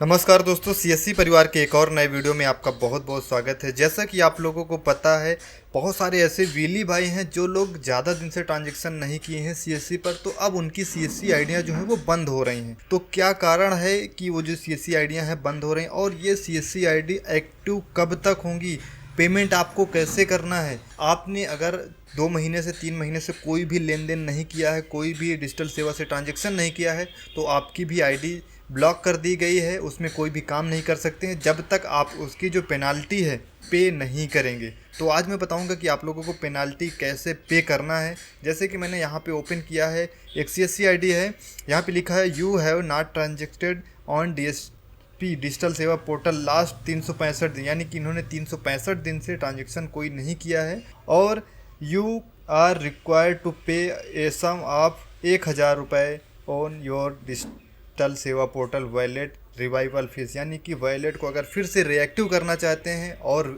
नमस्कार दोस्तों, सीएससी परिवार के एक और नए वीडियो में आपका बहुत बहुत स्वागत है। जैसा कि आप लोगों को पता है, बहुत सारे ऐसे वीली भाई हैं जो लोग ज़्यादा दिन से ट्रांजैक्शन नहीं किए हैं सीएससी पर, तो अब उनकी सीएससी आईडियाँ जो हैं वो बंद हो रही हैं। तो क्या कारण है कि वो जो सीएससी आईडियाँ हैं बंद हो रही हैं, और ये सीएससी आईडी एक्टिव कब तक होंगी, पेमेंट आपको कैसे करना है। आपने अगर 2 महीने से 3 महीने से कोई भी लेन देन नहीं किया है, कोई भी डिजिटल सेवा से ट्रांजैक्शन नहीं किया है, तो आपकी भी आईडी ब्लॉक कर दी गई है। उसमें कोई भी काम नहीं कर सकते हैं जब तक आप उसकी जो पेनाल्टी है पे नहीं करेंगे। तो आज मैं बताऊंगा कि आप लोगों को पेनाल्टी कैसे पे करना है। जैसे कि मैंने यहाँ पे ओपन किया है, एक सीएससी आईडी है, यहाँ पे लिखा है you have not transacted on DSP digital सेवा पोर्टल लास्ट 365 दिन, यानी कि इन्होंने 365 दिन से ट्रांजेक्शन कोई नहीं किया है। और यू आर रिक्वायर्ड टू पे ए सम ऑफ 1000 रुपये ऑन योर डिजिटल सेवा पोर्टल वॉलेट रिवाइवल फीस, यानी कि वॉलेट को अगर फिर से रिएक्टिव करना चाहते हैं और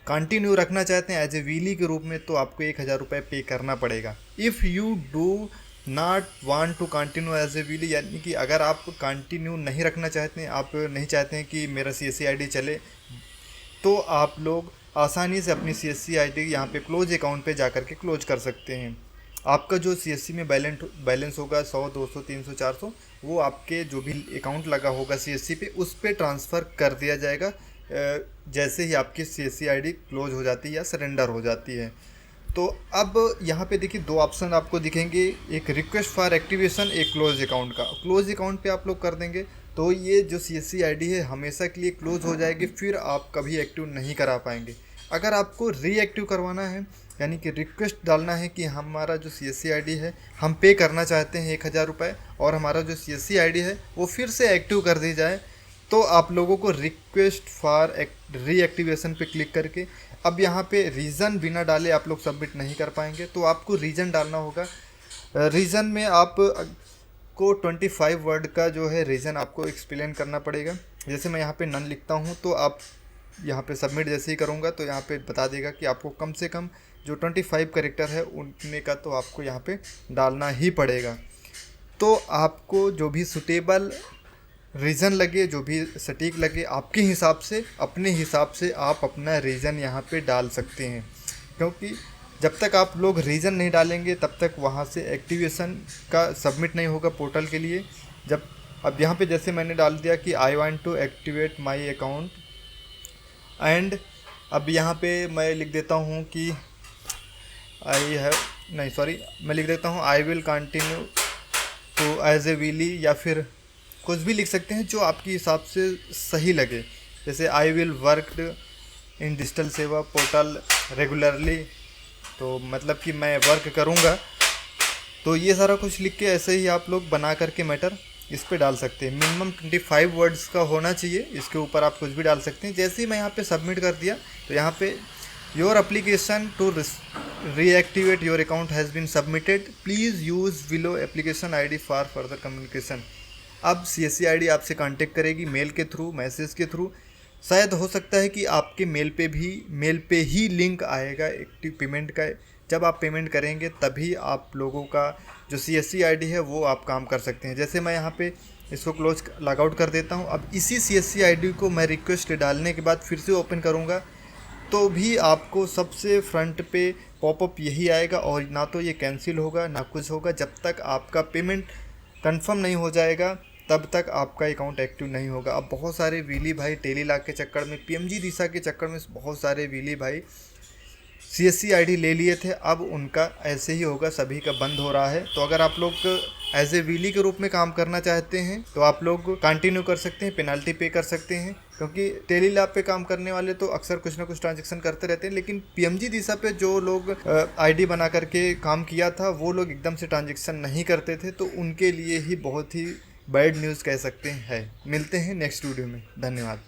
कंटिन्यू रखना चाहते हैं एज ए वीली के रूप में, तो आपको 1000 रुपये पे करना पड़ेगा। If you do not want to continue as a wheelie, यानी कि अगर आप कंटिन्यू नहीं रखना चाहते हैं, आप नहीं चाहते हैं कि मेरा सीएससी आईडी चले, तो आप लोग आसानी से अपनी सीएससी आईडी यहाँ पे क्लोज अकाउंट पे जा कर के क्लोज कर सकते हैं। आपका जो सीएससी में बैलेंस होगा 100, 200, 300, 400, वो आपके जो भी अकाउंट लगा होगा सीएससी पे उस पे ट्रांसफ़र कर दिया जाएगा जैसे ही आपकी सीएससी आईडी क्लोज हो जाती है या सरेंडर हो जाती है। तो अब यहाँ पे देखिए 2 ऑप्शन आपको दिखेंगे, एक रिक्वेस्ट फॉर एक्टिवेशन, एक क्लोज अकाउंट का। क्लोज अकाउंट पे आप लोग कर देंगे तो ये जो सीएससी आईडी है हमेशा के लिए क्लोज हो जाएगी, फिर आप कभी एक्टिव नहीं करा पाएंगे। अगर आपको रीएक्टिव करवाना है, यानी कि रिक्वेस्ट डालना है कि हमारा जो सीएससी आईडी है हम पे करना चाहते हैं 1000 रुपये, और हमारा जो सीएससी आईडी है वो फिर से एक्टिव कर दी जाए, तो आप लोगों को रिक्वेस्ट फॉर रीएक्टिवेशन पे क्लिक करके, अब यहाँ पे रीज़न बिना डाले आप लोग सबमिट नहीं कर पाएंगे, तो आपको रीज़न डालना होगा। रीज़न में आप को 25 वर्ड का जो है रीज़न आपको एक्सप्लेन करना पड़ेगा। जैसे मैं यहाँ पे नन लिखता हूँ, तो आप यहाँ पे सबमिट जैसे ही करूँगा तो यहाँ पे बता देगा कि आपको कम से कम जो 25 कैरेक्टर है उनमें का तो आपको यहाँ पे डालना ही पड़ेगा। तो आपको जो भी सुटेबल रीज़न लगे, जो भी सटीक लगे, आपके हिसाब से, अपने हिसाब से आप अपना रीज़न यहाँ पे डाल सकते हैं, क्योंकि जब तक आप लोग रीज़न नहीं डालेंगे तब तक वहाँ से एक्टिवेशन का सबमिट नहीं होगा पोर्टल के लिए। अब यहाँ पे जैसे मैंने डाल दिया कि I want to activate my account, and अब यहाँ पे मैं लिख देता हूँ कि मैं लिख देता हूँ I will continue to as a wheelie, या फिर कुछ भी लिख सकते हैं जो आपके हिसाब से सही लगे। जैसे I will work in digital सेवा पोर्टल रेगुलरली, तो मतलब कि मैं वर्क करूँगा। तो ये सारा कुछ लिख के ऐसे ही आप लोग बना करके मैटर इस पे डाल सकते हैं। मिनिमम 25 वर्ड्स का होना चाहिए, इसके ऊपर आप कुछ भी डाल सकते हैं। जैसे ही मैं यहाँ पे सबमिट कर दिया तो यहाँ पे your application to reactivate your account has been submitted, please use below application ID for further communication. अब सीएससी आईडी आपसे कांटेक्ट करेगी मेल के थ्रू, मैसेज के थ्रू। शायद हो सकता है कि आपके मेल पे ही लिंक आएगा एक्टिव पेमेंट का। जब आप पेमेंट करेंगे तभी आप लोगों का जो सीएससी आईडी है वो आप काम कर सकते हैं। जैसे मैं यहाँ पे इसको क्लोज लॉग आउट कर देता हूँ। अब इसी सीएससी आईडी को मैं रिक्वेस्ट डालने के बाद फिर से ओपन करूँगा तो भी आपको सबसे फ्रंट पे पॉपअप यही आएगा, और ना तो ये कैंसिल होगा ना कुछ होगा। जब तक आपका पेमेंट कंफर्म नहीं हो जाएगा तब तक आपका अकाउंट एक्टिव नहीं होगा। अब बहुत सारे वीली भाई टेलीलॉक के चक्कर में, पीएमजी दिशा के चक्कर में बहुत सारे वीली भाई सीएससी आईडी ले लिए थे, अब उनका ऐसे ही होगा, सभी का बंद हो रहा है। तो अगर आप लोग एज ए वीली के रूप में काम करना चाहते हैं तो आप लोग कंटिन्यू कर सकते हैं, पेनाल्टी पे कर सकते हैं, क्योंकि टेलीलॉक पे काम करने वाले तो अक्सर कुछ ना कुछ ट्रांजैक्शन करते रहते हैं। लेकिन पीएमजी दिशा पे जो लोग आईडी बना करके काम किया था वो लोग एकदम से ट्रांजैक्शन नहीं करते थे, तो उनके लिए ही बहुत ही बैड न्यूज़ कह सकते हैं। मिलते हैं नेक्स्ट वीडियो में, धन्यवाद।